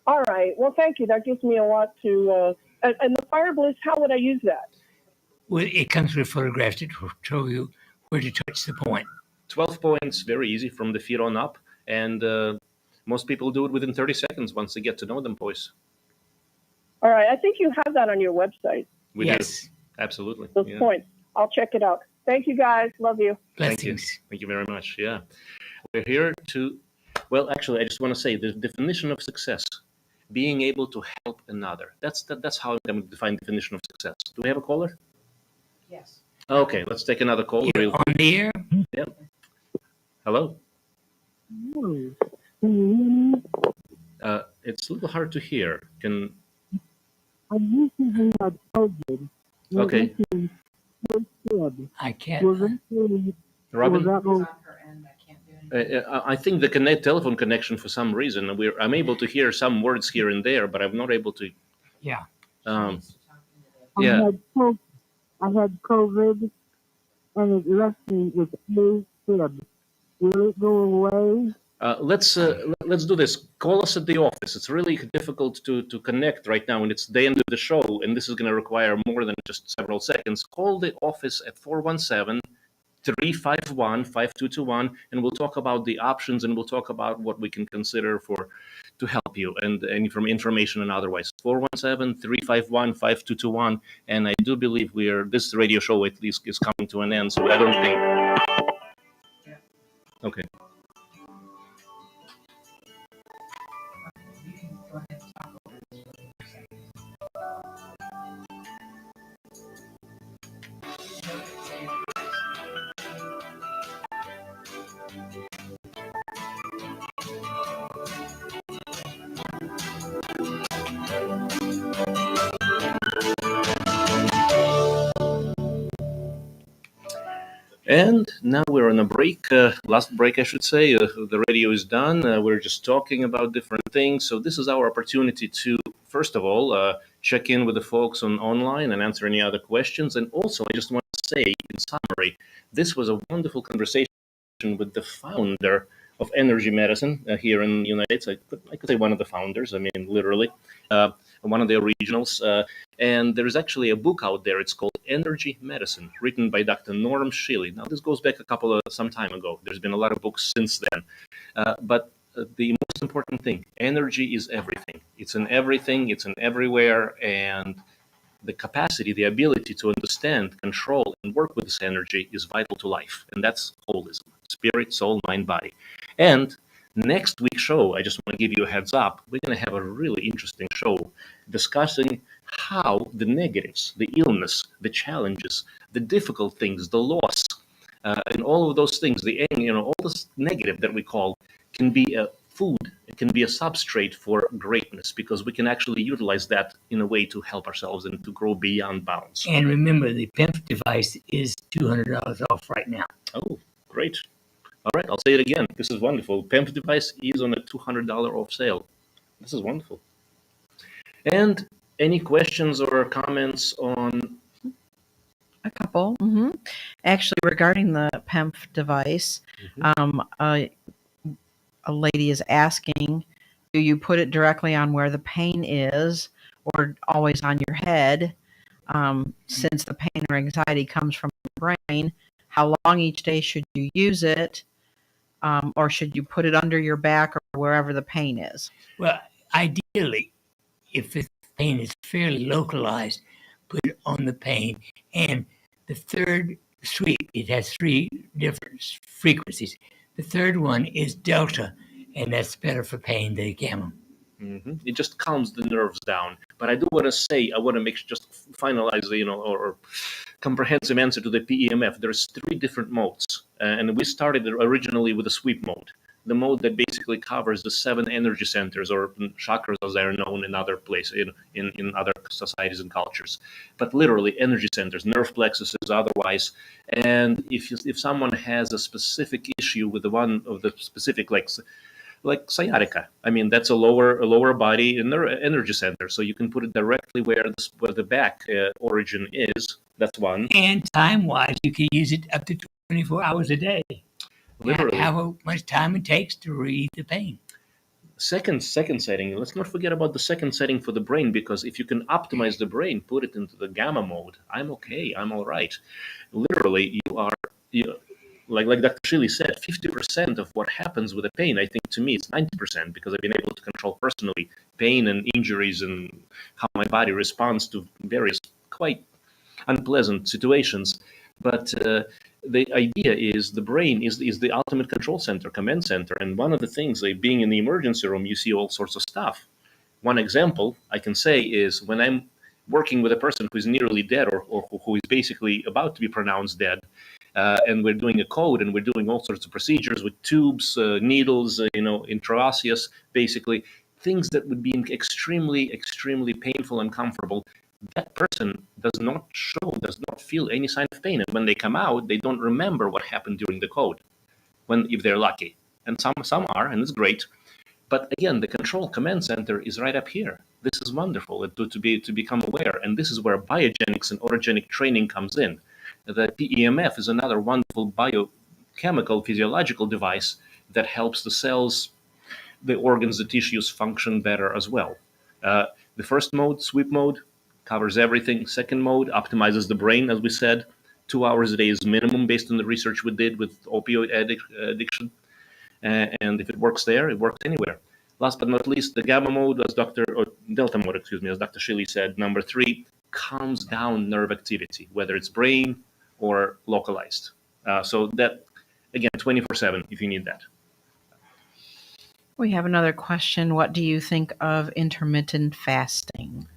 all right. Well, thank you. That gives me a lot to. And the Fire Bliss, how would I use that? Well, it comes with photographs that will show you where to touch the point. 12 points, very easy from the feet on up. And most people do it within 30 seconds once they get to know them, boys. All right. I think you have that on your website. We Yes. do. Absolutely. Those Yeah. points. I'll check it out. Thank you, guys. Love you. Thank you. Blessings. Thank you very much. Yeah. We're here to, well, actually, I just want to say the definition of success, being able to help another. That's how I'm going to define definition of success. Do we have a caller? Yes. Okay, let's take another call. You're on the air? Hello? It's a little hard to hear. Okay. I can't. Robin? I think the telephone connection, for some reason, I'm able to hear some words here and there, but I'm not able to. Yeah. Yeah. I had COVID, and it left me with no fib. Will it go away? Let's do this. Call us at the office. It's really difficult to connect right now, and it's the end of the show, and this is going to require more than just several seconds. Call the office at 417-351-5221, and we'll talk about the options, and we'll talk about what we can consider to help you, and any from information and otherwise. 417-351-5221, and I do believe this radio show at least is coming to an end, so I don't think. Okay. And now we're on a break, last break, I should say. The radio is done. We're just talking about different things. So this is our opportunity to, first of all, check in with the folks online and answer any other questions. And also, I just want to say, in summary, this was a wonderful conversation with the founder of energy medicine here in the United States. I could say one of the founders, I mean, literally, one of the originals. And there's actually a book out there. It's called Energy Medicine, written by Dr. Norm Shealy. Now, this goes back some time ago. There's been a lot of books since then. But the most important thing, energy is everything. It's in everything. It's in everywhere. And the capacity, the ability to understand, control, and work with this energy is vital to life. And that's holism. Spirit, soul, mind, body. And next week's show, I just want to give you a heads up, we're going to have a really interesting show discussing how the negatives, the illness, the challenges, the difficult things, the loss, and all of those things, all this negative that we call, can be a food, it can be a substrate for greatness, because we can actually utilize that in a way to help ourselves and to grow beyond bounds. And remember, the PEMF device is $200 off right now. Oh, great. All right, I'll say it again. This is wonderful. PEMF device is on a $200 off sale. This is wonderful. And any questions or comments on? A couple. Actually, regarding the PEMF device, a lady is asking, do you put it directly on where the pain is or always on your head? Since the pain or anxiety comes from the brain, how long each day should you use it? Or should you put it under your back or wherever the pain is? Well, ideally, if the pain is fairly localized, put it on the pain. And the third sweep, it has 3 different frequencies. The third one is delta, and that's better for pain than gamma. It just calms the nerves down. But I do want to say, I want to just finalize the, or comprehensive answer to the PEMF. There's 3 different modes. And we started originally with a sweep mode. the mode that basically covers the 7 energy centers, or chakras as they're known in other places, in other societies and cultures. But literally energy centers, nerve plexuses, otherwise. And if someone has a specific issue with the one of the specific, like sciatica, I mean, that's a lower body energy center, so you can put it directly where the back origin is. That's one. And time-wise, you can use it up to 24 hours a day. Literally. How much time it takes to relieve the pain. Second setting. Let's not forget about the second setting for the brain, because if you can optimize the brain, put it into the gamma mode, I'm okay. I'm all right. Literally, like Dr. Shealy said, 50% of what happens with the pain, I think to me it's 90%, because I've been able to control personally pain and injuries and how my body responds to various quite unpleasant situations. But the idea is the brain is the ultimate control center, command center. And one of the things, like being in the emergency room, you see all sorts of stuff. One example I can say is when I'm working with a person who is nearly dead, or who is basically about to be pronounced dead, and we're doing a code, and we're doing all sorts of procedures with tubes, needles, intraosseous, basically things that would be extremely, extremely painful and uncomfortable. That person does not feel any sign of pain. And when they come out, they don't remember what happened during the code, if they're lucky. And some are, and it's great. But again, the control command center is right up here. This is wonderful to become aware. And this is where biogenics and autogenic training comes in. The PEMF is another wonderful biochemical physiological device that helps the cells, the organs, the tissues function better as well. The first mode, sweep mode, covers everything. Second mode optimizes the brain, as we said. 2 hours a day is minimum based on the research we did with opioid addiction. And if it works there, it works anywhere. Last but not least, the gamma mode, delta mode, as Dr. Shealy said, number 3, calms down nerve activity, whether it's brain or localized. So that, again, 24/7 if you need that. We have another question. What do you think of intermittent fasting?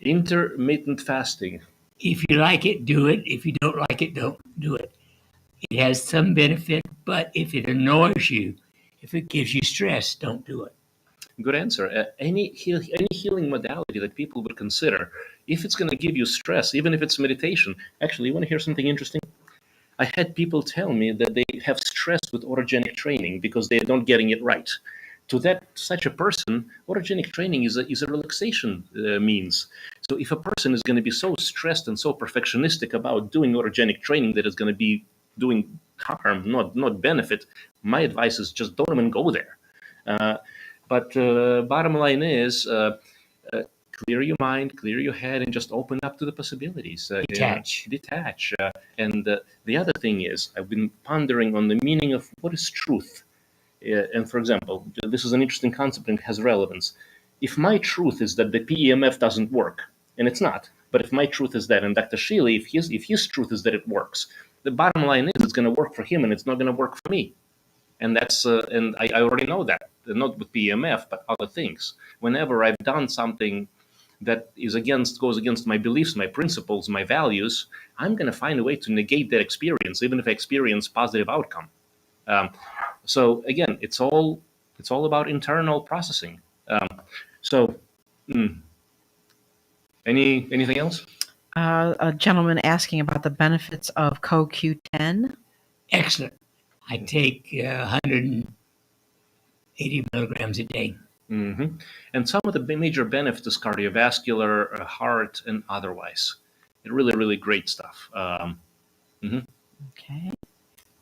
Intermittent fasting. If you like it, do it. If you don't like it, don't do it. It has some benefit, but if it annoys you, if it gives you stress, don't do it. Good answer. Any healing modality that people would consider, if it's going to give you stress, even if it's meditation. Actually, you want to hear something interesting? I had people tell me that they have stress with autogenic training because they're not getting it right. To such a person, autogenic training is a relaxation means. So if a person is going to be so stressed and so perfectionistic about doing autogenic training that it's going to be doing harm, not benefit, my advice is just don't even go there. But bottom line is, clear your mind, clear your head, and just open up to the possibilities. Detach. And the other thing is, I've been pondering on the meaning of what is truth. And for example, this is an interesting concept and has relevance. If my truth is that the PEMF doesn't work, and it's not, but if my truth is that, and Dr. Shealy, if his truth is that it works, the bottom line is it's going to work for him and it's not going to work for me. And that's and I already know that, not with PEMF, but other things. Whenever I've done something that goes against my beliefs, my principles, my values, I'm going to find a way to negate that experience, even if I experience positive outcome. So again, it's all about internal processing. Anything else? A gentleman asking about the benefits of CoQ10. Excellent. I take 180 milligrams a day. Mm-hmm. And some of the major benefits is cardiovascular, heart, and otherwise. Really, really great stuff. Okay.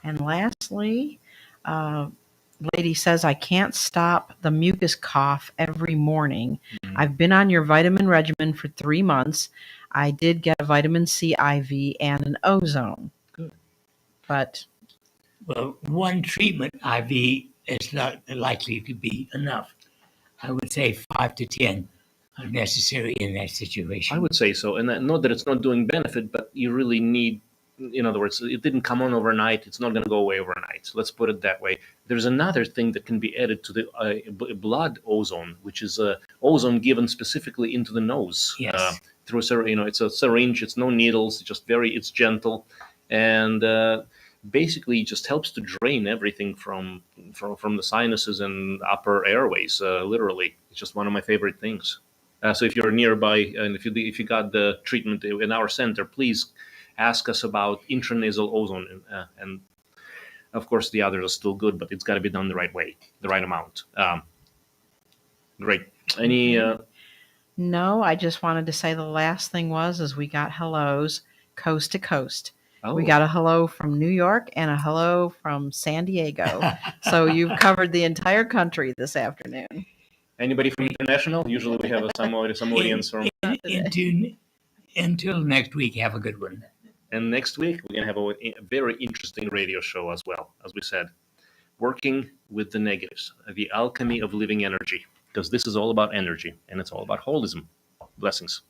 And lastly, lady says, I can't stop the mucus cough every morning. Mm-hmm. I've been on your vitamin regimen for 3 months. I did get a vitamin C IV and an ozone. Good. But well, one treatment IV is not likely to be enough. I would say 5 to 10 are necessary in that situation. I would say so. And not that it's not doing benefit, but you really need, in other words, it didn't come on overnight. It's not going to go away overnight. Let's put it that way. There's another thing that can be added to the blood ozone, which is ozone given specifically into the nose. Yes. Through it's a syringe. It's no needles. It's gentle. And basically just helps to drain everything from the sinuses and upper airways. Literally, it's just one of my favorite things. So if you're nearby and if you got the treatment in our center, please ask us about intranasal ozone. And of course, the others are still good, but it's got to be done the right way, the right amount. Great. Any? No, I just wanted to say the last thing is we got hellos coast to coast. Oh. We got a hello from New York and a hello from San Diego. So you've covered the entire country this afternoon. Anybody from international? Usually we have some audience from. Until next week, have a good one. And next week we're gonna have a very interesting radio show as well, as we said, working with the negatives, the alchemy of living energy, because this is all about energy and it's all about holism. Blessings.